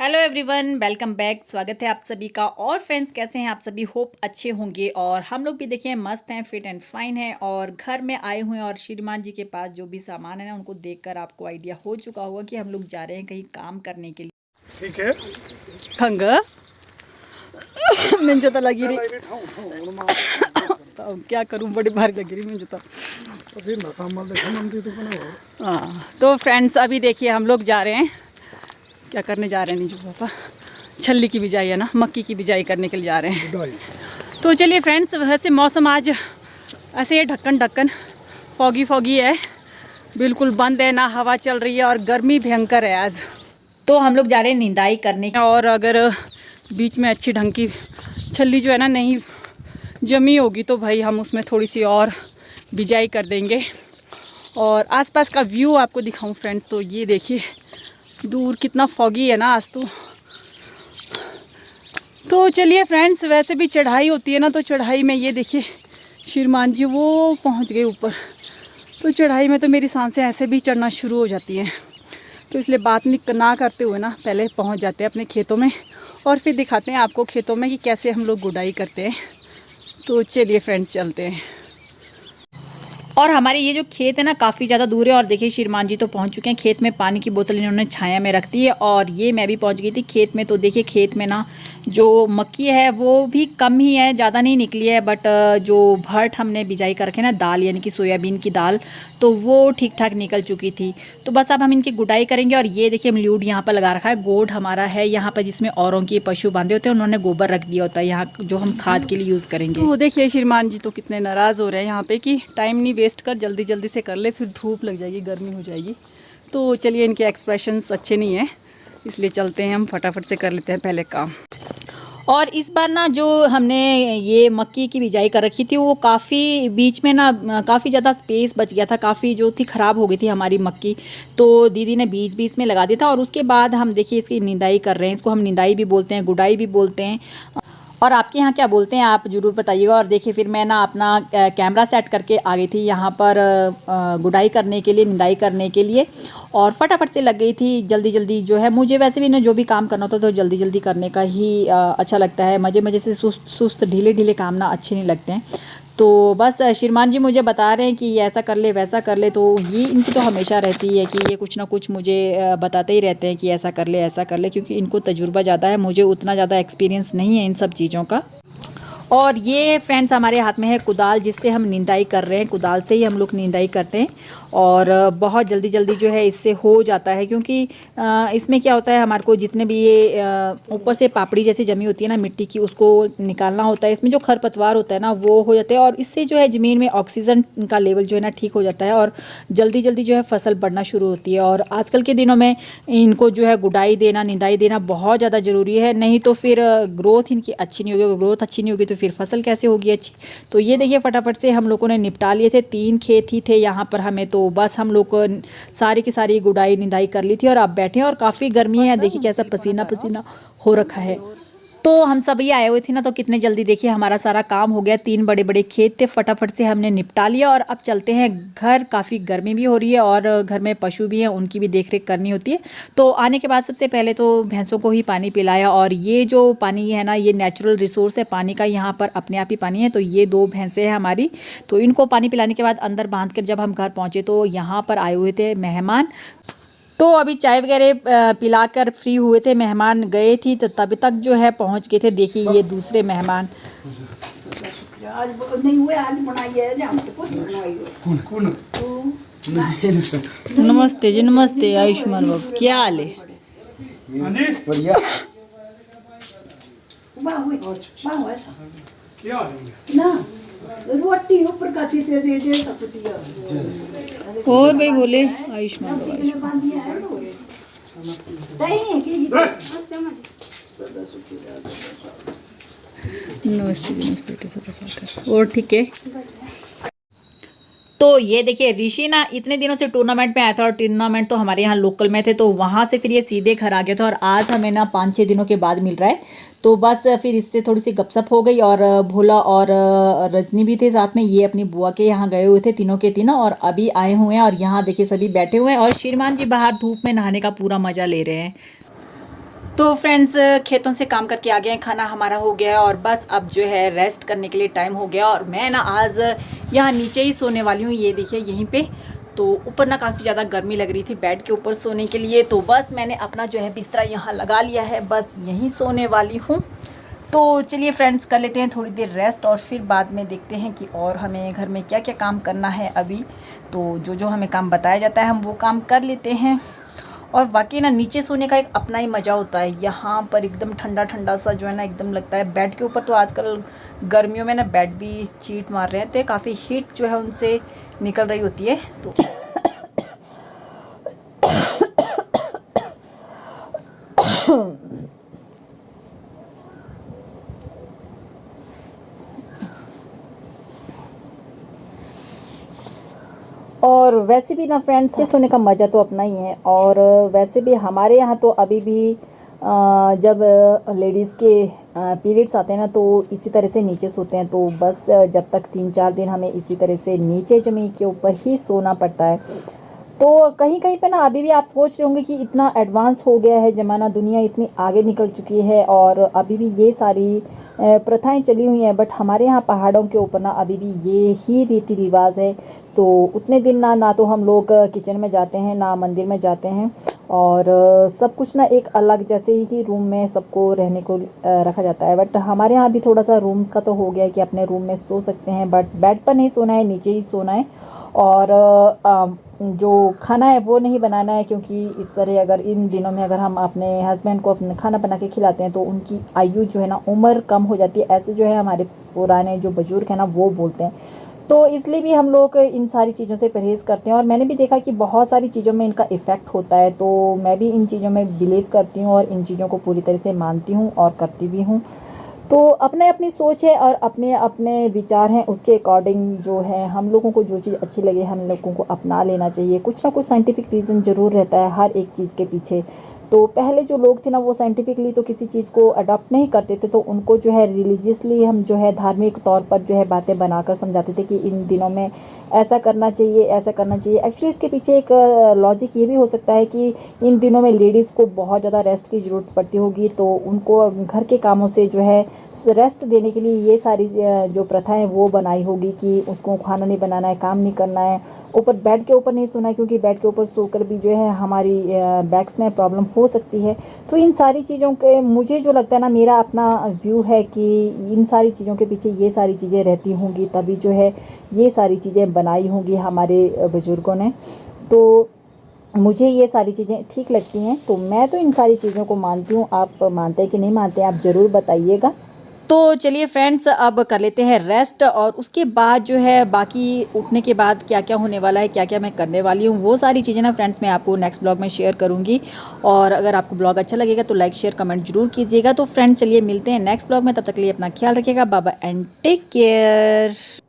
Hello everyone, welcome back. स्वागत है आप सभी का। और फ्रेंड्स, कैसे हैं आप सभी? होप अच्छे होंगे। और हम लोग भी देखिए मस्त हैं, फिट एंड फाइन हैं। और घर में आए हुए हैं और श्रीमान जी के पास जो भी सामान है ना, उनको देखकर आपको आइडिया हो चुका होगा कि हम लोग जा रहे हैं कहीं काम करने के लिए। ठीक है खंग मुझे तो लगी रही तो क्या करूं, बड़ी भारी लगी रही मुझे तो। हाँ तो फ्रेंड्स, अभी देखिए हम लोग जा रहे हैं, क्या करने जा रहे हैं नीजू पापा? छल्ली की बिजाई है ना, मक्की की बिजाई करने के लिए जा रहे हैं। तो चलिए फ्रेंड्स, वैसे मौसम आज ऐसे ही ढक्कन फॉगी फॉगी है, बिल्कुल बंद है, ना हवा चल रही है और गर्मी भयंकर है आज। तो हम लोग जा रहे हैं निंदाई करने। और अगर बीच में अच्छी ढंग की छल्ली जो है ना नहीं जमी होगी तो भाई हम उसमें थोड़ी सी और बिजाई कर देंगे। और आसपास का व्यू आपको दिखाऊं फ्रेंड्स, तो ये देखिए दूर कितना फॉगी है ना आज तो चलिए फ्रेंड्स, वैसे भी चढ़ाई होती है ना, तो चढ़ाई में ये देखिए श्रीमान जी वो पहुंच गए ऊपर। तो चढ़ाई में तो मेरी सांसें ऐसे भी चढ़ना शुरू हो जाती हैं, तो इसलिए बात ना करते हुए ना पहले पहुंच जाते हैं अपने खेतों में और फिर दिखाते हैं आपको खेतों में कि कैसे हम लोग गुडाई करते हैं। तो चलिए फ्रेंड्स, चलते हैं। और हमारे ये जो खेत है ना काफ़ी ज़्यादा दूर है। और देखिए श्रीमान जी तो पहुंच चुके हैं खेत में। पानी की बोतल इन्होंने छाया में रख दी है और ये मैं भी पहुंच गई थी खेत में। तो देखिए खेत में ना जो मक्की है वो भी कम ही है, ज़्यादा नहीं निकली है, बट जो भट हमने बिजाई कर रखे ना दाल, यानी कि सोयाबीन की दाल, तो वो ठीक ठाक निकल चुकी थी। तो बस अब हम इनकी गुडाई करेंगे। और ये देखिए मल्यूड यहाँ पर लगा रखा है। गोड हमारा है यहाँ पर जिसमें औरों के पशु बांधे होते हैं, उन्होंने गोबर रख दिया होता है यहाँ, जो हम खाद के लिए यूज़ करेंगे। तो देखिए श्रीमान जी तो कितने नाराज़ हो रहे हैं यहाँ पे कि टाइम नहीं वेस्ट कर, जल्दी जल्दी से कर ले, फिर धूप लग जाएगी, गर्मी हो जाएगी। तो चलिए, इनके एक्सप्रेशंस अच्छे नहीं हैं, इसलिए चलते हैं हम फटाफट से कर लेते हैं पहले काम। और इस बार ना जो हमने ये मक्की की बिजाई कर रखी थी वो काफ़ी बीच में ना काफ़ी ज़्यादा स्पेस बच गया था, काफ़ी जो थी ख़राब हो गई थी हमारी मक्की। तो दीदी ने बीच बीच में लगा दिया था। और उसके बाद हम देखिए इसकी निंदाई कर रहे हैं। इसको हम निंदाई भी बोलते हैं, गुडाई भी बोलते हैं। और आपके यहाँ क्या बोलते हैं आप ज़रूर बताइएगा। और देखिए फिर मैं ना अपना कैमरा सेट करके आ गई थी यहाँ पर गुडाई करने के लिए, निंदाई करने के लिए। और फटाफट से लग गई थी जल्दी जल्दी। जो है मुझे वैसे भी ना जो भी काम करना होता है तो जल्दी जल्दी करने का ही अच्छा लगता है। मज़े मज़े से सुस्त ढीले ढीले काम ना अच्छे नहीं लगते हैं। तो बस श्रीमान जी मुझे बता रहे हैं कि ऐसा कर ले वैसा कर ले। तो ये इनकी तो हमेशा रहती है कि ये कुछ ना कुछ मुझे बताते ही रहते हैं कि ऐसा कर ले ऐसा कर ले, क्योंकि इनको तजुर्बा ज़्यादा है, मुझे उतना ज़्यादा एक्सपीरियंस नहीं है इन सब चीज़ों का। और ये फ्रेंड्स हमारे हाथ में है कुदाल, जिससे हम निंदाई कर रहे हैं। कुदाल से ही हम लोग निंदाई करते हैं और बहुत जल्दी जल्दी जो है इससे हो जाता है, क्योंकि इसमें क्या होता है, हमारे को जितने भी ये ऊपर से पापड़ी जैसी जमी होती है ना मिट्टी की, उसको निकालना होता है। इसमें जो खरपतवार होता है ना वो हो जाते हैं और इससे जो है ज़मीन में ऑक्सीजन का लेवल जो है ना ठीक हो जाता है और जल्दी जल्दी जो है फसल बढ़ना शुरू होती है। और आजकल के दिनों में इनको जो है गुडाई देना, निंदाई देना बहुत ज़्यादा ज़रूरी है, नहीं तो फिर ग्रोथ इनकी अच्छी नहीं होगी। ग्रोथ अच्छी नहीं होगी तो फिर फसल कैसे होगी अच्छी। तो ये देखिए फटाफट से हम लोगों ने निपटा लिए थे। 3 खेत ही थे यहाँ पर हमें, तो बस हम लोग को सारी की सारी गुडाई निंदाई कर ली थी और अब बैठे हैं। और काफ़ी गर्मी है, देखिए कैसा पसीना पसीना हो रखा है। तो हम सब ये आए हुए थे ना, तो कितने जल्दी देखिए हमारा सारा काम हो गया। 3 बड़े बड़े खेत थे, फटाफट से हमने निपटा लिया। और अब चलते हैं घर। काफ़ी गर्मी भी हो रही है और घर में पशु भी हैं, उनकी भी देख रेख करनी होती है। तो आने के बाद सबसे पहले तो भैंसों को ही पानी पिलाया। और ये जो पानी है ना, ये नेचुरल रिसोर्स है पानी का, यहाँ पर अपने आप ही पानी है। तो ये 2 भैंसें हैं हमारी, तो इनको पानी पिलाने के बाद अंदर बांध कर जब हम घर पहुँचे तो यहाँ पर आए हुए थे मेहमान। तो अभी चाय वगैरह पिलाकर फ्री हुए थे, मेहमान गए थी, तो तब तक जो है पहुंच गए थे। देखिए ये दूसरे मेहमान। नमस्ते जी, नमस्ते आयुष्मान बाबू, क्या हाल है? रोटी ऊपर का दे और भाई बोले आयुष्मान नमस्ते जी, नमस्ते। और ठीक है। तो ये देखिए ऋषि ना इतने दिनों से टूर्नामेंट में आया था और टूर्नामेंट तो हमारे यहाँ लोकल में थे, तो वहाँ से फिर ये सीधे घर आ गया था और आज हमें ना 5-6 दिनों के बाद मिल रहा है। तो बस फिर इससे थोड़ी सी गपशप हो गई। और भोला और रजनी भी थे साथ में, ये अपनी बुआ के यहाँ गए हुए थे तीनों के तीनों, और अभी आए हुए हैं। और यहाँ देखिए सभी बैठे हुए हैं और श्रीमान जी बाहर धूप में नहाने का पूरा मज़ा ले रहे हैं। तो फ्रेंड्स खेतों से काम करके आ गए हैं, खाना हमारा हो गया है और बस अब जो है रेस्ट करने के लिए टाइम हो गया। और मैं ना आज यहाँ नीचे ही सोने वाली हूँ, ये देखिए यहीं पे। तो ऊपर ना काफ़ी ज़्यादा गर्मी लग रही थी बेड के ऊपर सोने के लिए, तो बस मैंने अपना जो है बिस्तरा यहाँ लगा लिया है, बस यहीं सोने वाली हूँ। तो चलिए फ्रेंड्स कर लेते हैं थोड़ी देर रेस्ट और फिर बाद में देखते हैं कि और हमें घर में क्या क्या काम करना है अभी। तो जो जो हमें काम बताया जाता है हम वो काम कर लेते हैं। और वाकई ना नीचे सोने का एक अपना ही मज़ा होता है, यहाँ पर एकदम ठंडा ठंडा सा जो है ना एकदम लगता है। बेड के ऊपर तो आजकल गर्मियों में ना बेड भी चीट मार रहे हैं, तो काफ़ी हीट जो है उनसे निकल रही होती है। तो और वैसे भी ना फ्रेंड्स नीचे सोने का मज़ा तो अपना ही है। और वैसे भी हमारे यहाँ तो अभी भी जब लेडीज़ के पीरियड्स आते हैं ना तो इसी तरह से नीचे सोते हैं। तो बस जब तक 3-4 दिन हमें इसी तरह से नीचे ज़मीन के ऊपर ही सोना पड़ता है। तो कहीं कहीं पे ना अभी भी आप सोच रहे होंगे कि इतना एडवांस हो गया है ज़माना, दुनिया इतनी आगे निकल चुकी है और अभी भी ये सारी प्रथाएं चली हुई हैं। बट हमारे यहाँ पहाड़ों के ऊपर ना अभी भी ये ही रीति रिवाज है। तो उतने दिन ना तो हम लोग किचन में जाते हैं ना मंदिर में जाते हैं। और सब कुछ ना एक अलग जैसे ही रूम में सबको रहने को रखा जाता है। बट हमारे यहाँ भी थोड़ा सा रूम का तो हो गया है कि अपने रूम में सो सकते हैं, बट बेड पर नहीं सोना है, नीचे ही सोना है। और जो खाना है वो नहीं बनाना है, क्योंकि इस तरह अगर इन दिनों में अगर हम अपने हस्बैंड को अपने खाना बना के खिलाते हैं तो उनकी आयु जो है ना उम्र कम हो जाती है, ऐसे जो है हमारे पुराने जो बुजुर्ग हैं ना वो बोलते हैं। तो इसलिए भी हम लोग इन सारी चीज़ों से परहेज़ करते हैं। और मैंने भी देखा कि बहुत सारी चीज़ों में इनका इफ़ेक्ट होता है, तो मैं भी इन चीज़ों में बिलीव करती हूँ और इन चीज़ों को पूरी तरह से मानती हूँ और करती भी हूँ। तो अपने अपनी सोच है और अपने अपने विचार हैं, उसके अकॉर्डिंग जो है हम लोगों को जो चीज़ अच्छी लगे हम लोगों को अपना लेना चाहिए। कुछ ना कुछ साइंटिफिक रीज़न ज़रूर रहता है हर एक चीज़ के पीछे। तो पहले जो लोग थे ना वो साइंटिफिकली तो किसी चीज़ को अडॉप्ट नहीं करते थे, तो उनको जो है रिलीजियसली हम जो है धार्मिक तौर पर जो है बातें बनाकर समझाते थे कि इन दिनों में ऐसा करना चाहिए, ऐसा करना चाहिए। एक्चुअली इसके पीछे एक लॉजिक ये भी हो सकता है कि इन दिनों में लेडीज़ को बहुत ज़्यादा रेस्ट की ज़रूरत पड़ती होगी, तो उनको घर के कामों से जो है रेस्ट देने के लिए ये सारी जो प्रथा है वो बनाई होगी कि उसको खाना नहीं बनाना है, काम नहीं करना है, ऊपर बेड के ऊपर नहीं सोना है, क्योंकि बेड के ऊपर सोकर भी जो है हमारी बैक्स में प्रॉब्लम हो सकती है। तो इन सारी चीज़ों के मुझे जो लगता है ना, मेरा अपना व्यू है कि इन सारी चीज़ों के पीछे ये सारी चीज़ें रहती होंगी, तभी जो है ये सारी चीज़ें बनाई होंगी हमारे बुज़ुर्गों ने। तो मुझे ये सारी चीज़ें ठीक लगती हैं, तो मैं तो इन सारी चीज़ों को मानती हूँ। आप मानते हैं कि नहीं मानते हैं, आप ज़रूर बताइएगा। तो चलिए फ्रेंड्स अब कर लेते हैं रेस्ट, और उसके बाद जो है बाकी उठने के बाद क्या क्या होने वाला है, क्या क्या मैं करने वाली हूँ, वो सारी चीज़ें ना फ्रेंड्स मैं आपको नेक्स्ट ब्लॉग में शेयर करूँगी। और अगर आपको ब्लॉग अच्छा लगेगा तो लाइक शेयर कमेंट जरूर कीजिएगा। तो फ्रेंड्स चलिए मिलते हैं नेक्स्ट ब्लॉग में, तब तक के लिए अपना ख्याल रखिएगा। Bye bye and take care.